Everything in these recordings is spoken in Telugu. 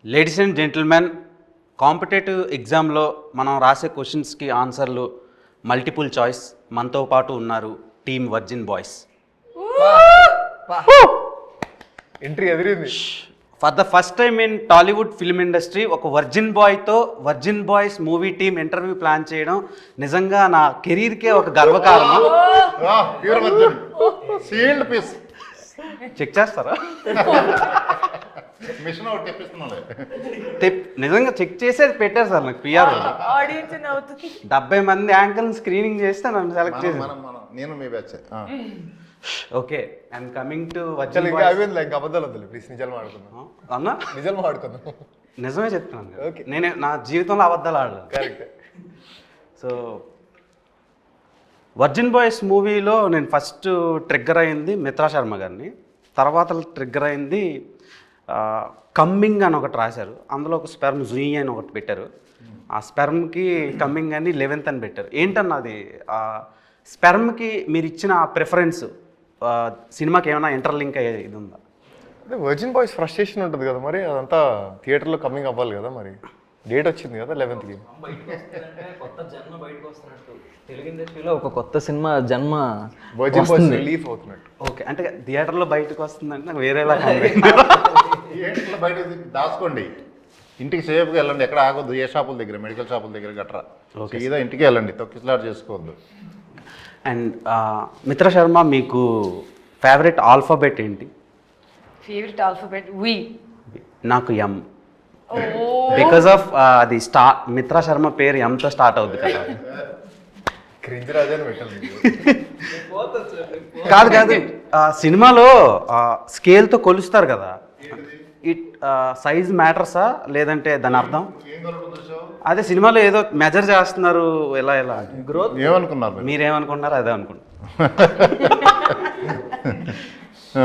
లేడీస్ అండ్ జెంటిల్మెన్, కాంపిటేటివ్ ఎగ్జామ్లో మనం రాసే క్వశ్చన్స్కి ఆన్సర్లు మల్టిపుల్ చాయిస్. మనతో పాటు ఉన్నారు టీమ్ వర్జిన్ బాయ్స్. ఎంట్రీ ఎదిరింది. For the first time in Tollywood film industry ఒక వర్జిన్ బాయ్తో virgin boys movie team interview plan చేయడం నిజంగా నా కెరీర్కే ఒక గర్వకారణం. చెక్ చేస్తారా? నిజంగా చెక్ చేసేది పెట్టారు సార్ నాకు పిఆర్. 70 మంది యాంకర్ని స్క్రీనింగ్ చేస్తే నన్ను సెలెక్ట్ చేశారు. నేను మీ batch. Okay, I'm coming to అబద్ధాలు వద్దు ప్లీజ్, నిజాలు మాడుకుందాం అన్నా. నిజాలు మాడుకుందాం. నిజమే చెప్తున్నాను. నేను నా జీవితంలో అబద్ధాలు ఆడలేదు. కరెక్ట్. సో వర్జిన్ బాయ్స్ మూవీలో నేను ఫస్ట్ ట్రిగ్గర్ అయింది మిత్రా శర్మ గారిని. తర్వాత ట్రిగ్గర్ అయింది కమ్మింగ్ అని ఒకటి రాశారు. అందులో ఒక స్పెర్మ్ జూయి అని ఒకటి పెట్టారు. ఆ స్పెర్మ్కి కమ్మింగ్ అని 11th అని పెట్టారు. ఏంటన్నా అది స్పెర్మ్కి మీరు ఇచ్చిన ప్రిఫరెన్స్ సినిమాకి ఏమైనా ఇంటర్లింక్ అయ్యేది ఇది ఉందా? అదే వర్జిన్ బాయ్స్ ఫ్రస్ట్రేషన్ ఉంటుంది కదా, మరి అదంతా థియేటర్లో కమింగ్ అవ్వాలి కదా, మరి డేట్ వచ్చింది కదా 11th. కొత్త జన్మ బయటకు వస్తున్నట్టు తెలుగు ఇండస్ట్రీలో ఒక కొత్త సినిమా జన్మ వర్జిన్ బాయ్స్ రిలీఫ్ అవుతున్నట్టు. ఓకే, అంటే థియేటర్లో బయటకు వస్తుందంటే నాకు వేరేలా థియేటర్లో బయట దాచుకోండి, ఇంటికి సేఫ్గా వెళ్ళండి, ఎక్కడ ఆగొద్దు, ఏ షాపుల దగ్గర, మెడికల్ షాపుల దగ్గర గట్రా. సీదా ఇంటికి వెళ్ళండి, తొక్కిసలాట్ చేసుకోవద్దు. అండ్ మిత్రా శర్మ, మీకు ఫేవరెట్ ఆల్ఫాబెట్ ఏంటి? ఫేవరెట్ ఆల్ఫాబెట్ వి. నాకు ఎం. బికాస్ ఆఫ్ అది మిత్రా శర్మ పేరు ఎంతో స్టార్ట్ అవుద్ది కదా. క్రింజ్ రాజాని పెట్టాలి. కాదు కాదు, సినిమాలో స్కేల్తో కొలుస్తారు కదా, ఇట్ సైజ్ మ్యాటర్సా లేదంటే దాని అర్థం? అదే సినిమాలో ఏదో మెజర్ చేస్తున్నారు, ఎలా ఎలా గ్రోత్ ఏమనుకున్నారు? మీరేమనుకుంటున్నారు? అదే అనుకుంటున్నారు.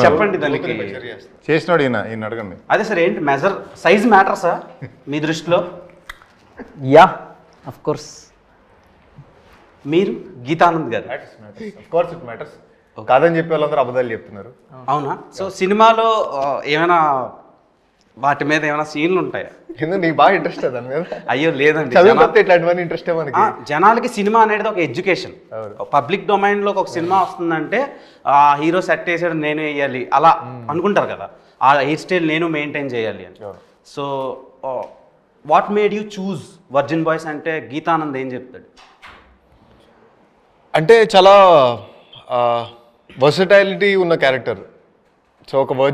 చెప్పండి దానికి. చేసినాడు ఈయన అడగండి. అదే సార్, ఏంటి మెజర్ సైజ్ మ్యాటర్సా మీ దృష్టిలో? Yeah, of course. మీరు గీతానంద్ గారు? Of course it matters. కాదని చెప్పే వాళ్ళందరూ అబద్ధాలు చెప్తున్నారు. అవునా? సో సినిమాలో ఏమైనా వాటి మీద ఏమైనా సీన్లు ఉంటాయా? ఎందుకు నీకు బాగా ఇంట్రెస్ట్ దాని మీద? అయ్యో లేదండి, ఇట్లాంటివన్నీ ఇంట్రెస్ట్ మనకి. జనాలకి సినిమా అనేది ఒక ఎడ్యుకేషన్. పబ్లిక్ డొమైన్లోకి ఒక సినిమా వస్తుందంటే హీరో సెట్ వేసాడు నేను వేయాలి అలా అనుకుంటారు కదా, ఆ హెయిర్ స్టైల్ నేను మెయింటైన్ చేయాలి అని. So what made you choose virgin boys అంటే గీతానంద్ ఏం చెప్తాడు? అంటే చాలా వర్సటైలిటీ ఉన్న క్యారెక్టర్. సో ఒక వర్జిన్